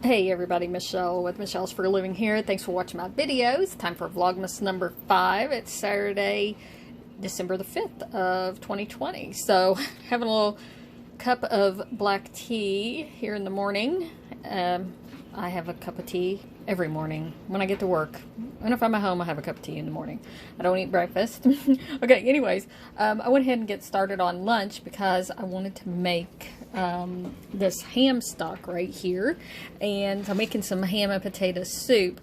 Hey everybody, Michelle with Michelle's for a Living here. Thanks for watching my videos. Time for vlogmas number 5. It's Saturday, December the 5th of 2020. So having a little cup of black tea here in the morning. I have a cup of tea every morning when I get to work. And if I'm at home, I have a cup of tea in the morning. I don't eat breakfast. Okay, anyways, I went ahead and get started on lunch because I wanted to make this ham stock right here. And I'm making some ham and potato soup.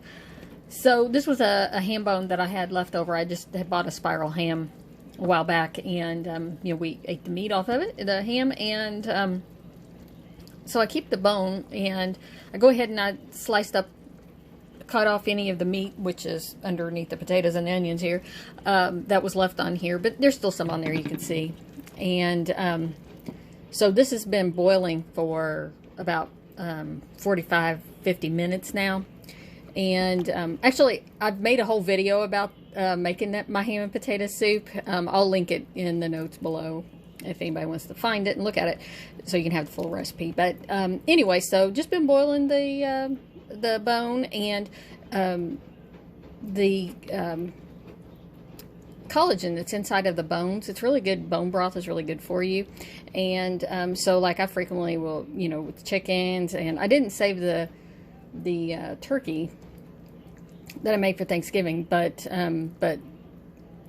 So this was a ham bone that I had left over. I just had bought a spiral ham a while back, and we ate the meat off of it, the ham, and so I keep the bone, and I go ahead and I cut off any of the meat, which is underneath the potatoes and the onions here, that was left on here, but there's still some on there you can see. And so this has been boiling for about 45-50 minutes now. And actually, I've made a whole video about making my ham and potato soup. I'll link it in the notes below if anybody wants to find it and look at it, so you can have the full recipe. But anyway, so just been boiling the bone, and the collagen that's inside of the bones. It's really good. Bone broth is really good for you. And so like I frequently will, with chickens, and I didn't save the turkey that I made for Thanksgiving, but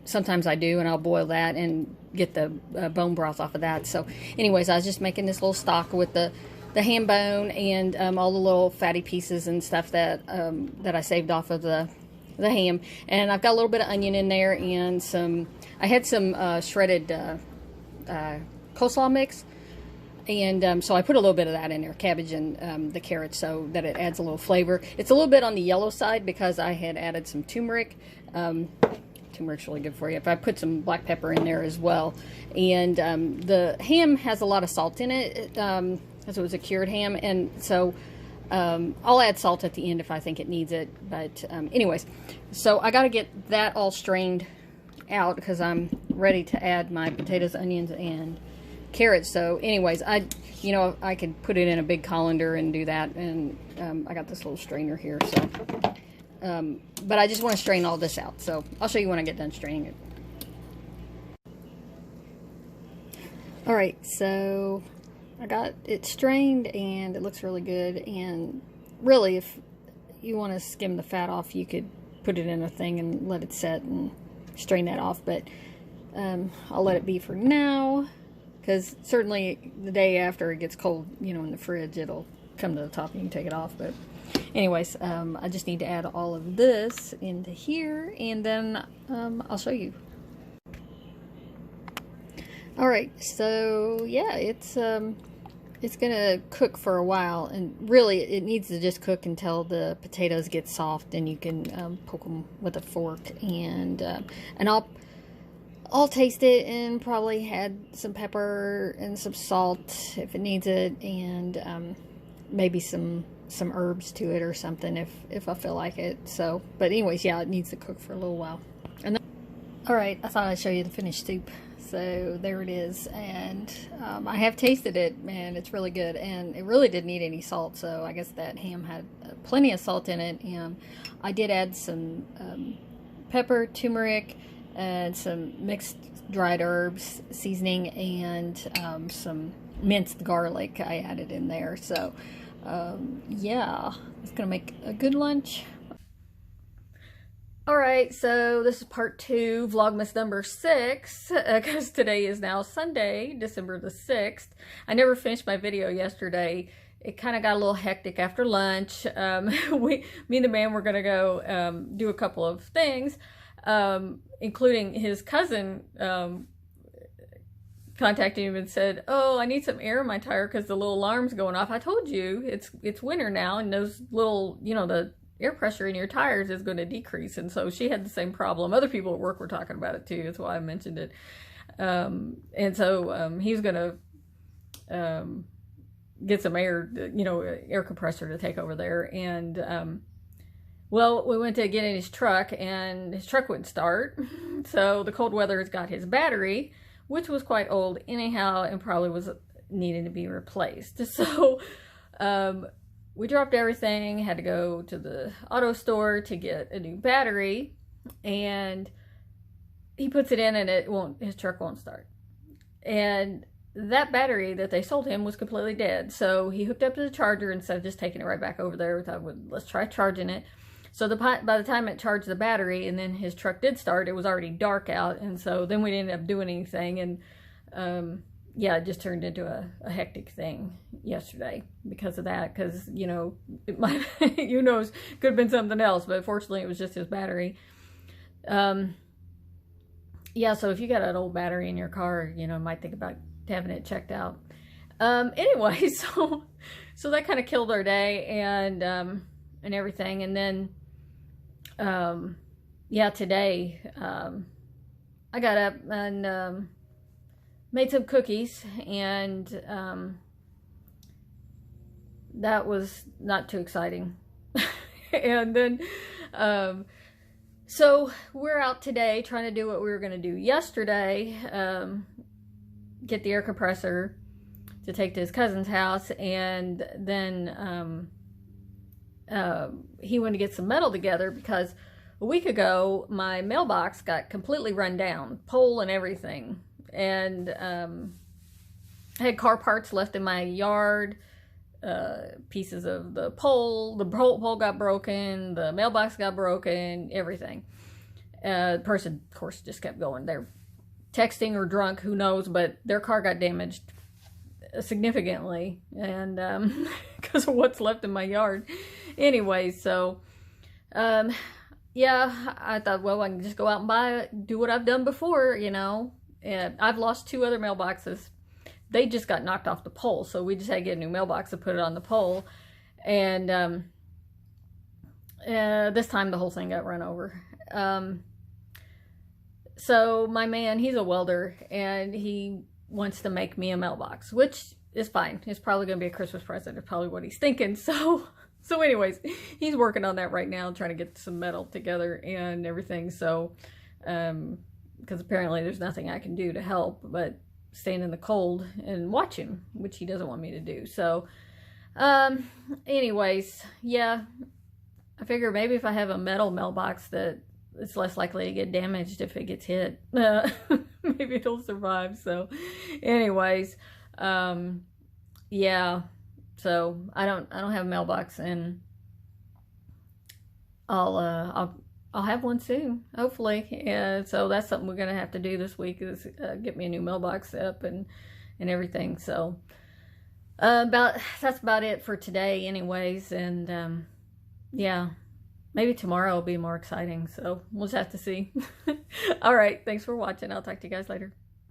sometimes I do, and I'll boil that and get the bone broth off of that. So anyways, I was just making this little stock with the ham bone and all the little fatty pieces and stuff that I saved off of the ham. And I've got a little bit of onion in there, and I had some shredded coleslaw mix. And so I put a little bit of that in there, cabbage and the carrots, so that it adds a little flavor. It's a little bit on the yellow side because I had added some turmeric. Turmeric's really good for you. If I put some black pepper in there as well. And the ham has a lot of salt in it, as it was a cured ham. And so I'll add salt at the end if I think it needs it. But anyways, so I got to get that all strained out because I'm ready to add my potatoes, onions, and carrots. So anyways, I could put it in a big colander and do that, and I got this little strainer here, so but I just want to strain all this out, so I'll show you when I get done straining it. Alright, so I got it strained and it looks really good. And really, if you want to skim the fat off, you could put it in a thing and let it set and strain that off, but I'll let it be for now. Because certainly the day after it gets cold, in the fridge, it'll come to the top and you can take it off. But anyways, I just need to add all of this into here, and then I'll show you. Alright, so yeah, it's gonna cook for a while, and really it needs to just cook until the potatoes get soft, and you can poke them with a fork, and I'll taste it and probably add some pepper and some salt if it needs it, and maybe some herbs to it or something if I feel like it. So, but anyways, yeah, it needs to cook for a little while. And then, all right, I thought I'd show you the finished soup. So there it is, and I have tasted it, and it's really good, and it really didn't need any salt. So I guess that ham had plenty of salt in it, and I did add some pepper, turmeric, and some mixed dried herbs, seasoning, and some minced garlic I added in there. So yeah, it's gonna make a good lunch. Alright, so this is part 2, vlogmas number 6, because today is now Sunday, December the 6th. I never finished my video yesterday. It kind of got a little hectic after lunch. Me and the man were gonna go do a couple of things. Including his cousin contacted him and said, "Oh, I need some air in my tire because the little alarm's going off. I told you it's winter now, and those little, the air pressure in your tires is going to decrease." And so she had the same problem. Other people at work were talking about it too. That's why I mentioned it. And so he's going to get some air, air compressor to take over there. And well, we went to get in his truck, and his truck wouldn't start. So the cold weather has got his battery, which was quite old anyhow, and probably was needing to be replaced. So we dropped everything, had to go to the auto store to get a new battery, and he puts it in and his truck won't start. And that battery that they sold him was completely dead. So he hooked up to the charger instead of just taking it right back over there. We thought, well, let's try charging it. So by the time it charged the battery and then his truck did start, it was already dark out. And so then we didn't end up doing anything. And yeah, it just turned into a hectic thing yesterday because of that. Because, you know, it might, who knows, could have been something else. But fortunately, it was just his battery. Yeah, so if you got an old battery in your car, you know, might think about having it checked out. Anyway, so that kind of killed our day and everything. And then, yeah, today, I got up and made some cookies, and that was not too exciting. And then, so we're out today trying to do what we were going to do yesterday, get the air compressor to take to his cousin's house, and then he wanted to get some metal together because a week ago my mailbox got completely run down, pole and everything, and I had car parts left in my yard, pieces of the pole got broken, the mailbox got broken, everything. The person, of course, just kept going. They're texting or drunk, who knows, but their car got damaged significantly, and because of what's left in my yard. Anyway, so yeah, I thought, well, I can just go out and do what I've done before, you know. And I've lost 2 other mailboxes. They just got knocked off the pole, so we just had to get a new mailbox to put it on the pole. And this time the whole thing got run over. So my man, he's a welder, and he wants to make me a mailbox, which is fine. It's probably going to be a Christmas present. It's probably what he's thinking. So anyways, he's working on that right now, trying to get some metal together and everything. So, because apparently there's nothing I can do to help but stand in the cold and watch him, which he doesn't want me to do. So, anyways, yeah, I figure maybe if I have a metal mailbox that it's less likely to get damaged if it gets hit. Maybe it'll survive. So, anyways, yeah. So I don't have a mailbox, and I'll have one soon, hopefully. And so that's something we're gonna have to do this week, is get me a new mailbox up and everything. So that's about it for today, anyways. And yeah, maybe tomorrow will be more exciting. So we'll just have to see. All right, thanks for watching. I'll talk to you guys later.